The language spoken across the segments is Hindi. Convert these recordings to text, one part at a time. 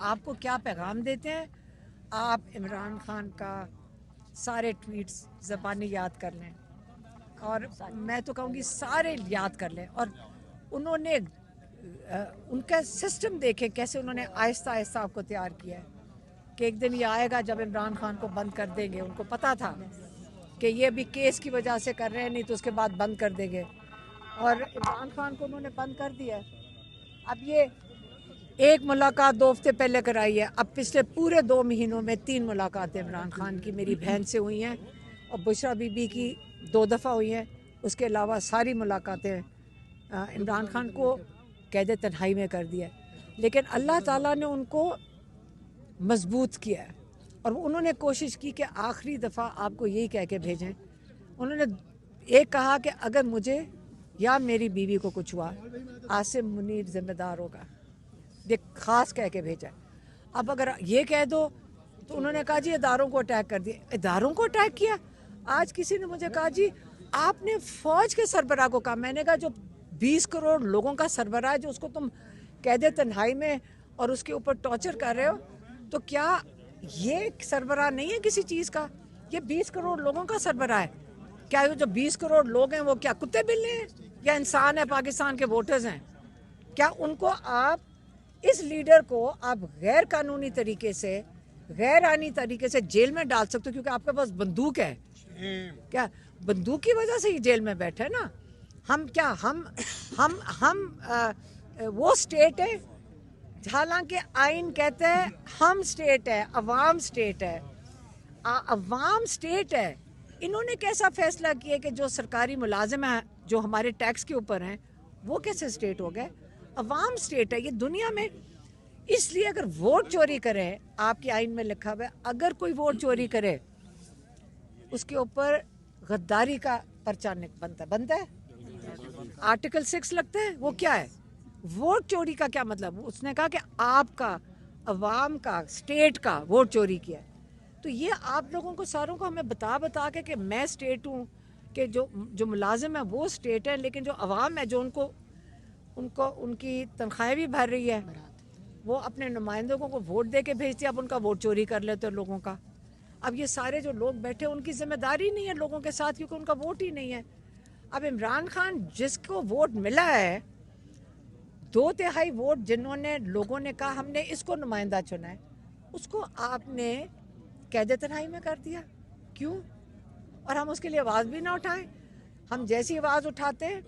आपको क्या पैगाम देते हैं? आप इमरान खान का सारे ट्वीट्स ज़बानी याद कर लें, और मैं तो कहूँगी सारे याद कर लें, और उन्होंने उनका सिस्टम देखे कैसे उन्होंने आहिस्ता आहिस्ता आपको तैयार किया है कि एक दिन ये आएगा जब इमरान खान को बंद कर देंगे। उनको पता था कि ये अभी केस की वजह से कर रहे हैं, नहीं तो उसके बाद बंद कर देंगे, और इमरान खान को उन्होंने बंद कर दिया है। अब ये एक मुलाकात 2 हफ्ते पहले कराई है, अब पिछले पूरे 2 महीनों में 3 मुलाकातें इमरान खान की मेरी बहन से हुई हैं, और बुशरा बीबी की 2 दफ़ा हुई हैं। उसके अलावा सारी मुलाकातें इमरान खान को कैद तन्हाई में कर दिया है। लेकिन अल्लाह ताला ने उनको मजबूत किया है, और उन्होंने कोशिश की कि आखिरी दफ़ा आपको यही कह के भेजें। उन्होंने एक कहा कि अगर मुझे या मेरी बीवी को कुछ हुआ, आसिम मुनीर ज़िम्मेदार होगा, ये ख़ास कह के भेजा है। अब अगर ये कह दो तो उन्होंने कहा जी इदारों को अटैक कर दिया। इदारों को अटैक किया? आज किसी ने मुझे कहा जी आपने फ़ौज के सरबराह को कहा। मैंने कहा जो 20 करोड़ लोगों का सरबराह है, जो उसको तुम कैद तन्हाई में और उसके ऊपर टॉर्चर कर रहे हो, तो क्या ये सरबराह नहीं है किसी चीज़ का? ये 20 करोड़ लोगों का सरबराह है। क्या जो 20 करोड़ लोग हैं वो क्या कुत्ते बिल्ले हैं या इंसान है, पाकिस्तान के वोटर्स हैं? क्या उनको आप, इस लीडर को आप गैर कानूनी तरीके से, गैर आईनी तरीके से जेल में डाल सकते हो क्योंकि आपके पास बंदूक है? क्या बंदूक की वजह से ही जेल में बैठे ना? हम क्या वो स्टेट है, हालांकि आइन कहते हैं हम स्टेट है, अवाम स्टेट है, अवाम स्टेट है। इन्होंने कैसा फैसला किया कि जो सरकारी मुलाजिम हैं जो हमारे टैक्स के ऊपर हैं वो कैसे स्टेट हो गए? अवाम स्टेट है ये दुनिया में। इसलिए अगर वोट चोरी करे, आपके आइन में लिखा हुआ है अगर कोई वोट चोरी करे उसके ऊपर गद्दारी का पर्चा बनता है। आर्टिकल 6 लगता है। वो क्या है? वोट चोरी का क्या मतलब? उसने कहा कि आपका, अवाम का, स्टेट का वोट चोरी किया है। तो ये आप लोगों को सारों को हमें बता के कि मैं स्टेट हूँ, कि जो मुलाजिम है वो स्टेट है, लेकिन जो अवाम है जो उनको उनकी तनख्वाहें भी भर रही है, वो अपने नुमाइंदों को वोट दे के भेजती है, अब उनका वोट चोरी कर लेते हैं लोगों का। अब ये सारे जो लोग बैठे उनकी जिम्मेदारी नहीं है लोगों के साथ, क्योंकि उनका वोट ही नहीं है। अब इमरान खान जिसको वोट मिला है, 2/3 वोट जिन्होंने, लोगों ने कहा हमने इसको नुमाइंदा चुना है, उसको आपने कैद तन्हाई में कर दिया। क्यों? और हम उसके लिए आवाज़ भी ना उठाएं। हम जैसी आवाज़ उठाते हैं,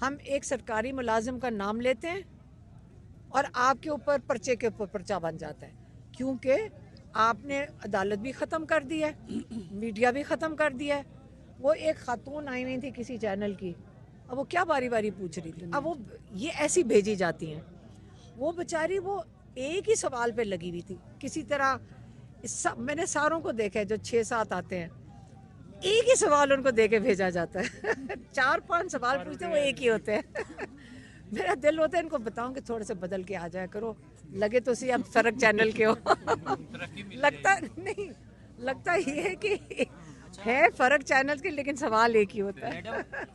हम एक सरकारी मुलाजिम का नाम लेते हैं और आपके ऊपर पर्चे के ऊपर पर्चा बन जाता है, क्योंकि आपने अदालत भी ख़त्म कर दी है, मीडिया भी ख़त्म कर दिया है। वो एक खातून आई हुई थी किसी चैनल की, अब वो क्या बारी बारी पूछ रही थी, अब वो ये ऐसी भेजी जाती हैं। वो बेचारी वो एक ही सवाल पे लगी हुई थी किसी तरह। मैंने सारों को देखा है जो 6-7 आते हैं, एक ही सवाल उनको दे के भेजा जाता है 4-5 सवाल पूछते हैं, वो एक ही होते हैं मेरा दिल होता है इनको बताऊं कि थोड़े से बदल के आ जाया करो, लगे तो सी अब फर्क चैनल के हो लगता नहीं, लगता ये है कि है फर्क चैनल के, लेकिन सवाल एक ही होता है।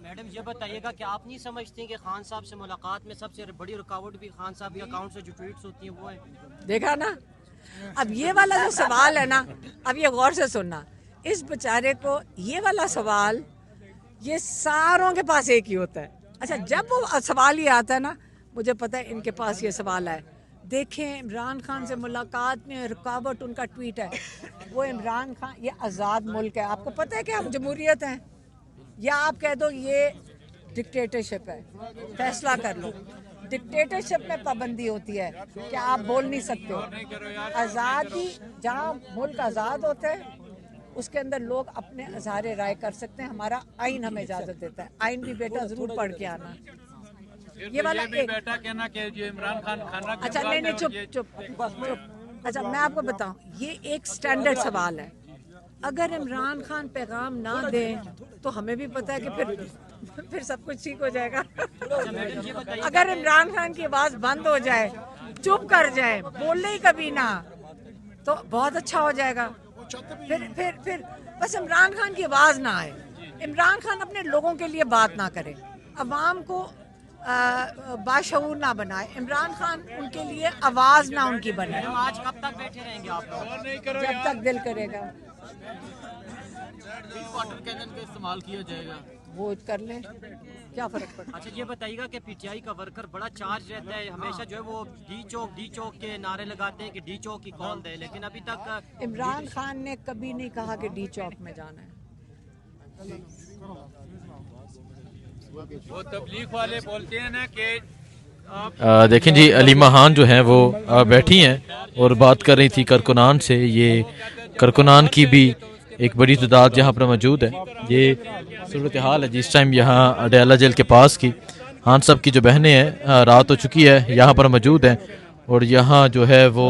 मैडम ये बताइएगा कि आप नहीं समझती कि खान साहब से मुलाकात में सबसे बड़ी रुकावट भी खान साहब के अकाउंट से जो ट्वीट्स होती हैं वो है? देखा ना? अब ये वाला जो सवाल है ना, अब ये गौर से सुनना, इस बेचारे को ये वाला सवाल, ये सारों के पास एक ही होता है। अच्छा, जब वो सवाल ही आता है ना, मुझे पता है इनके पास ये सवाल है। देखें, इमरान खान से मुलाकात में रुकावट उनका ट्वीट है। वो इमरान खान, ये आज़ाद मुल्क है, आपको पता है कि हम जमहूरियत हैं, या आप कह दो ये डिक्टेटरशिप है, फैसला कर लो। डिक्टेटरशिप में पाबंदी होती है कि आप बोल नहीं सकते हो। आज़ादी, जहाँ मुल्क आज़ाद होता है उसके अंदर लोग अपने इज़हार राय कर सकते हैं, हमारा आइन हमें इजाज़त देता है। आइन भी बेटा ज़रूर पढ़ के आना। ये वाला भी बेटा कहना कि जो इमरान खान खाना, अच्छा नहीं, चुप। अच्छा मैं आपको बताऊं, ये एक स्टैंडर्ड सवाल है। अगर इमरान खान पैगाम ना दें तो हमें भी पता है कि फिर सब कुछ ठीक हो जाएगा। अगर इमरान खान की आवाज़ बंद हो जाए, चुप कर जाए, बोले ही कभी ना, तो बहुत अच्छा हो जाएगा। फिर बस इमरान खान की आवाज़ ना आए, इमरान खान अपने लोगों के लिए बात ना करे, अवाम को बाशऊर ना बनाए, इमरान खान उनके लिए आवाज ना उनकी बने। मैडम आज कब तक बैठे रहेंगे आप लोग? जब तक दिल करेगा वाटर कैनन का इस्तेमाल किया जाएगा। वो कर लें, क्या फर्क पड़ता। अच्छा ये बताइएगा कि पीटीआई का वर्कर बड़ा चार्ज रहता है, हमेशा जो है वो डी चौक के नारे लगाते हैं कि डी चौक की कॉल दे, लेकिन अभी तक इमरान खान ने कभी नहीं कहा कि डी चौक में जाना है। वो तबलीग वाले बोलते हैं ना कि देखें जी, अलीमा खान जो हैं वो बैठी हैं और बात कर रही थी कारकुनान से। ये कारकुनान की भी एक बड़ी तादाद यहाँ पर मौजूद है। ये सूरत हाल है जिस टाइम यहाँ अडयाला जेल के पास की। खान साहब की जो बहनें हैं रात हो चुकी है, यहाँ पर मौजूद हैं और यहाँ जो है वो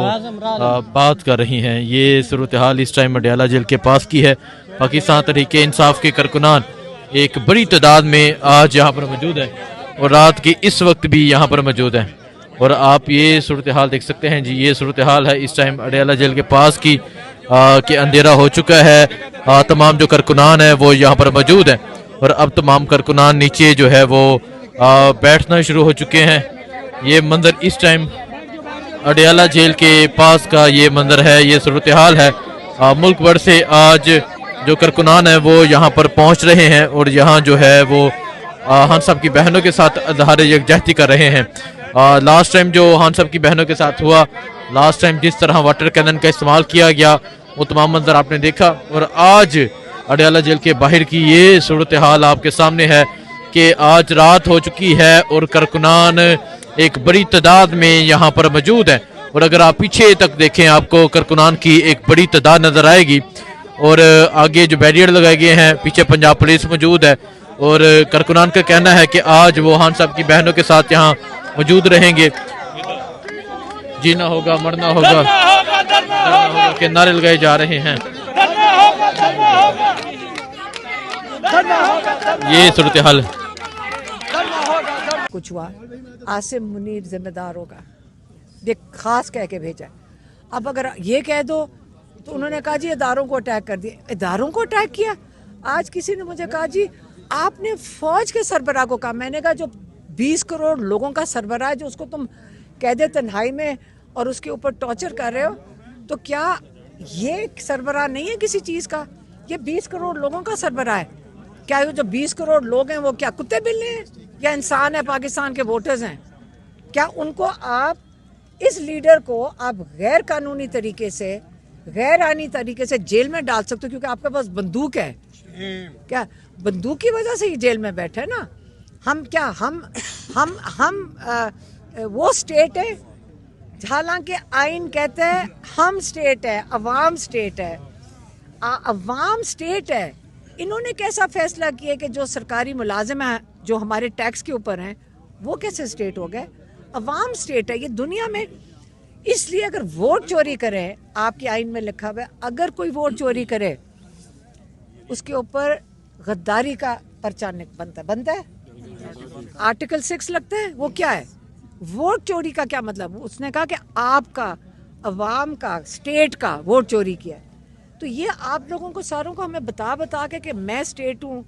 बात कर रही हैं। ये सूरत हाल इस टाइम अडयाला जेल के पास की है। पाकिस्तान तहरीक इंसाफ के कारकुनान एक बड़ी तादाद में आज यहाँ पर मौजूद है और रात के इस वक्त भी यहाँ पर मौजूद है। और आप ये सूरत हाल देख सकते हैं जी, ये सूरत हाल है इस टाइम अडयाला जेल के पास की कि अंधेरा हो चुका है। तमाम जो कारकुनान है वो यहाँ पर मौजूद हैं और अब तमाम कारकुनान नीचे जो है वो बैठना शुरू हो चुके हैं। ये मंजर इस टाइम अडयाला जेल के पास का ये मंजर है, ये सूरत हाल है। मुल्क भर से आज जो कारकुनान है वो यहाँ पर पहुँच रहे हैं और यहाँ जो है वो खान साहब की बहनों के साथ इज़हार यकजहती कर रहे हैं। लास्ट टाइम जो खान साहब की बहनों के साथ हुआ, लास्ट टाइम जिस तरह वाटर कैनन का इस्तेमाल किया गया, वो तमाम मंजर आपने देखा। और आज अडयाला जेल के बाहर की ये सूरत हाल आपके सामने है कि आज रात हो चुकी है और कारकुनान एक बड़ी तादाद में यहाँ पर मौजूद है। और अगर आप पीछे तक देखें आपको कारकुनान की एक बड़ी तादाद नजर आएगी और आगे जो बैरियर लगाए गए हैं, पीछे पंजाब पुलिस मौजूद है और कारकुनान का कहना है कि आज वो खान साहब की बहनों के साथ यहाँ मौजूद रहेंगे। जीना होगा, मरना होगा के नारे लगाए जा रहे हैं। ये सूरत हाल कुछ हुआ, आसिम मुनीर जिम्मेदार होगा, देख खास कह के भेजा। अब अगर ये कह दो तो उन्होंने कहा जी इदारों को अटैक कर दिया। इदारों को अटैक किया? आज किसी ने मुझे कहा जी आपने फौज के सरबराह को कहा। मैंने कहा जो 20 करोड़ लोगों का सरबराह है, जो उसको तुम कैदे तन्हाई में और उसके ऊपर टॉर्चर कर रहे हो, तो क्या ये सरबराह नहीं है किसी चीज़ का? ये 20 करोड़ लोगों का सरबराह है। क्या ये जो 20 करोड़ लोग हैं वो क्या कुत्ते बिल्ले हैं या इंसान है, पाकिस्तान के वोटर्स हैं? क्या उनको आप, इस लीडर को आप गैर कानूनी तरीके से, गैर आईनी तरीके से जेल में डाल सकते हो क्योंकि आपके पास बंदूक है? क्या बंदूक की वजह से ही जेल में बैठे हैं ना? हम क्या हम वो स्टेट है, हालांकि आइन कहते हैं हम स्टेट है, अवाम स्टेट है। अवाम स्टेट है। इन्होंने कैसा फैसला किया कि जो सरकारी मुलाजिम है जो हमारे टैक्स के ऊपर हैं वो कैसे स्टेट हो गए? अवाम स्टेट है ये दुनिया में। इसलिए अगर वोट चोरी करें, आपके आइन में लिखा हुआ है अगर कोई वोट चोरी करे उसके ऊपर गद्दारी का पर्चा बनता है। आर्टिकल 6 लगता है। वो क्या है? वोट चोरी का क्या मतलब? उसने कहा कि आपका, अवाम का, स्टेट का वोट चोरी किया है। तो ये आप लोगों को सारों को हमें बता के कि मैं स्टेट हूँ,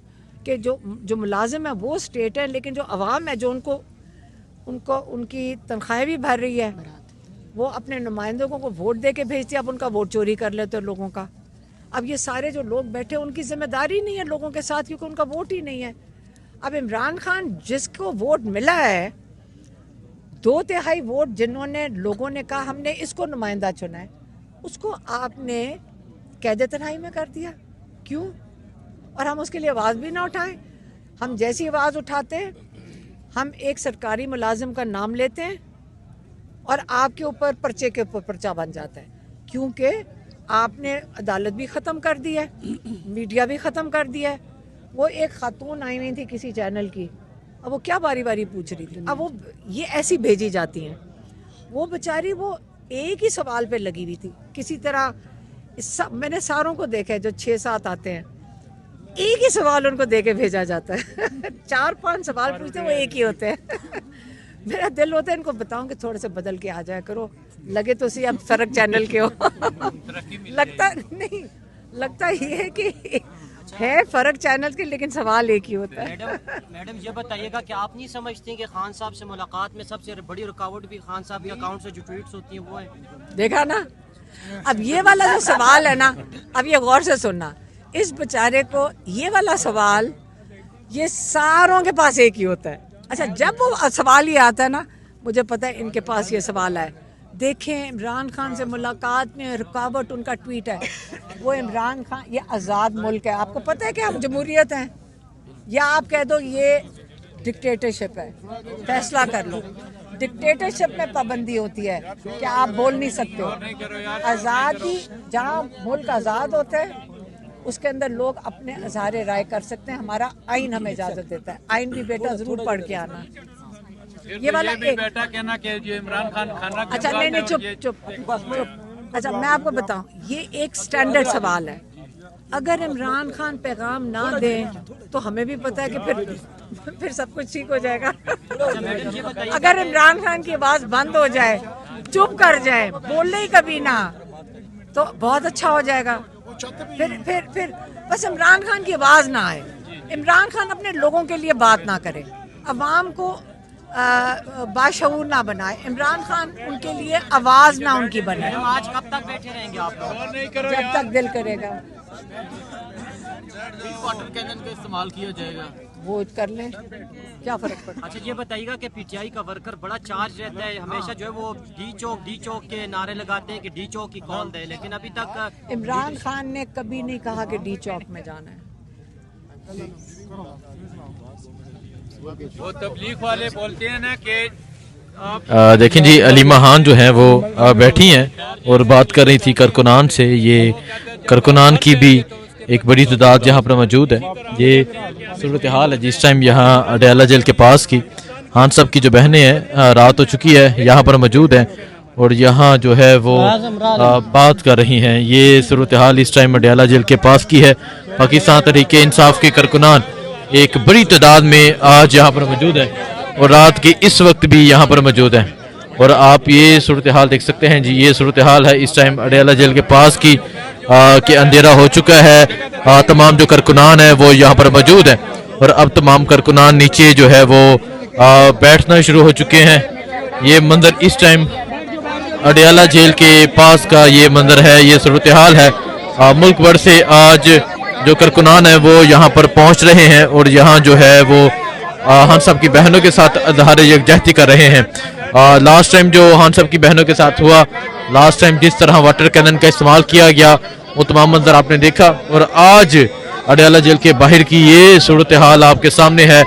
कि जो मुलाजिम है वो स्टेट है, लेकिन जो अवाम है जो उनको उनकी तनख्वाहें भी भर रही है, वो अपने नुमाइंदों को वोट दे के भेजती है, अब उनका वोट चोरी कर लेते हैं लोगों का। अब ये सारे जो लोग बैठे उनकी जिम्मेदारी नहीं है लोगों के साथ क्योंकि उनका वोट ही नहीं है। अब इमरान खान जिसको वोट मिला है, 2/3 वोट जिन्होंने लोगों ने कहा हमने इसको नुमाइंदा चुना है, उसको आपने कैद तन्हाई में कर दिया। क्यों? और हम उसके लिए आवाज़ भी ना उठाएं। हम जैसी आवाज़ उठाते हैं, हम एक सरकारी मुलाजिम का नाम लेते हैं और आपके ऊपर पर्चे के ऊपर पर्चा बन जाता है, क्योंकि आपने अदालत भी ख़त्म कर दी है, मीडिया भी ख़त्म कर दिया है। वो एक खातून आई हुई थी किसी चैनल की, अब वो क्या बारी बारी पूछ रही थी, अब वो ये ऐसी भेजी जाती हैं। वो बेचारी वो एक ही सवाल पे लगी हुई थी किसी तरह। मैंने सारों को देखा है जो 6-7 आते हैं, एक ही सवाल उनको दे के भेजा जाता है 4-5 सवाल पूछते हैं, वो एक ही होते हैं मेरा दिल होता है इनको बताऊं कि थोड़े से बदल के आ जाया करो, लगे तो सी अब सरक चैनल के हो लगता नहीं, लगता ये है कि है फर्क चैनल के, लेकिन सवाल एक ही होता है। मैडम ये बताइएगा कि आप नहीं समझती कि खान साहब से मुलाकात में सबसे बड़ी रुकावट भी खान साहब के अकाउंट से जो ट्वीट्स होती हैं वो है? देखा ना, अब ये वाला जो सवाल है ना, अब ये गौर से सुनना, इस बेचारे को ये वाला सवाल ये सारों के पास एक ही होता है। अच्छा, जब वो सवाल ये आता है ना, मुझे पता है इनके पास ये सवाल है। देखें, इमरान खान से मुलाकात में रुकावट उनका ट्वीट है। वो इमरान खान, ये आज़ाद मुल्क है, आपको पता है कि हम जमहूरियत हैं, या आप कह दो ये डिक्टेटरशिप है, फैसला कर लो। डिक्टेटरशिप में पाबंदी होती है कि आप बोल नहीं सकते हो। आज़ादी, जहाँ मुल्क आज़ाद होता है उसके अंदर लोग अपने इज़हार राय कर सकते हैं। हमारा आइन हमें इजाज़त देता है। आइन भी बेटा ज़रूर पढ़ के आना। ये वाला बेटा कहना कि जो इमरान खान खाना, अच्छा नहीं, चुप। अच्छा, मैं आपको बताऊं, ये एक स्टैंडर्ड सवाल है। अगर इमरान खान पैगाम ना दें तो हमें भी पता है कि फिर सब कुछ ठीक हो जाएगा। अगर इमरान खान की आवाज बंद हो जाए, चुप कर जाए, बोले ही कभी ना, तो बहुत अच्छा हो जाएगा। फिर बस इमरान खान की आवाज ना आए, इमरान खान अपने लोगों के लिए बात ना करे, अवाम को बाशऊर ना बनाए, इमरान खान उनके लिए आवाज ना उनकी बने। आज कब तक बैठे रहेंगे आप लोग? जब तक दिल करेगा। वाटर कैनन का इस्तेमाल किया जाएगा, वो कर लें, क्या फर्क पड़ता। अच्छा ये बताइएगा कि पीटीआई का वर्कर बड़ा चार्ज रहता है, हमेशा जो है वो डी चौक के नारे लगाते हैं कि डी चौक की कौन दे, लेकिन अभी तक इमरान खान ने कभी नहीं कहा कि डी चौक में जाना है। वो तबलीग वाले बोलते हैं ना कि देखें जी, अलीमा खान जो है वो बैठी हैं और बात कर रही थी कारकुनान से। ये कारकुनान की भी एक बड़ी तादाद यहाँ पर मौजूद है। ये सूरत हाल है जिस टाइम यहाँ अडयाला जेल के पास की। खान साहब की जो बहनें हैं, रात हो चुकी है, यहाँ पर मौजूद हैं और यहाँ जो है वो बात कर रही हैं। ये सूरत हाल इस टाइम अडयाला जेल के पास की है। पाकिस्तान तहरीके इंसाफ के कारकुनान एक बड़ी तादाद में आज यहाँ पर मौजूद है और रात के इस वक्त भी यहाँ पर मौजूद हैं। और आप ये सूरत हाल देख सकते हैं जी, ये सूरत हाल है इस टाइम अडयाला जेल के पास की कि अंधेरा हो चुका है। तमाम जो कारकुनान है वो यहाँ पर मौजूद है और अब तमाम कारकुनान नीचे जो है वो बैठना शुरू हो चुके हैं। ये मंजर इस टाइम अडयाला जेल के पास का ये मंजर है, ये सूरत हाल है। मुल्क भर से आज जो कारकुनान है वो यहाँ पर पहुँच रहे हैं और यहाँ जो है वो खान साहब की बहनों के साथ इज़हार यकजहती कर रहे हैं। लास्ट टाइम जो खान साहब की बहनों के साथ हुआ, लास्ट टाइम जिस तरह वाटर कैनन का इस्तेमाल किया गया, वो तमाम मंजर आपने देखा। और आज अडयाला जेल के बाहर की ये सूरत हाल आपके सामने है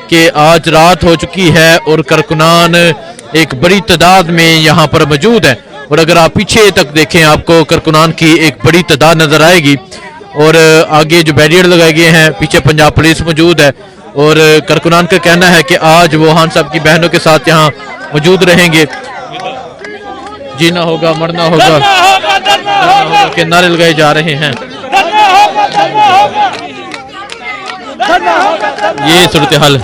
कि आज रात हो चुकी है और कारकुनान एक बड़ी तादाद में यहाँ पर मौजूद है। और अगर आप पीछे तक देखें, आपको कारकुनान की एक बड़ी तादाद नजर आएगी और आगे जो बैरियर लगाए गए हैं, पीछे पंजाब पुलिस मौजूद है। और कारकुनान का कहना है कि आज वो खान साहब की बहनों के साथ यहाँ मौजूद रहेंगे। जीना होगा, मरना होगा के नारे लगाए जा रहे हैं। ये सूरत हाल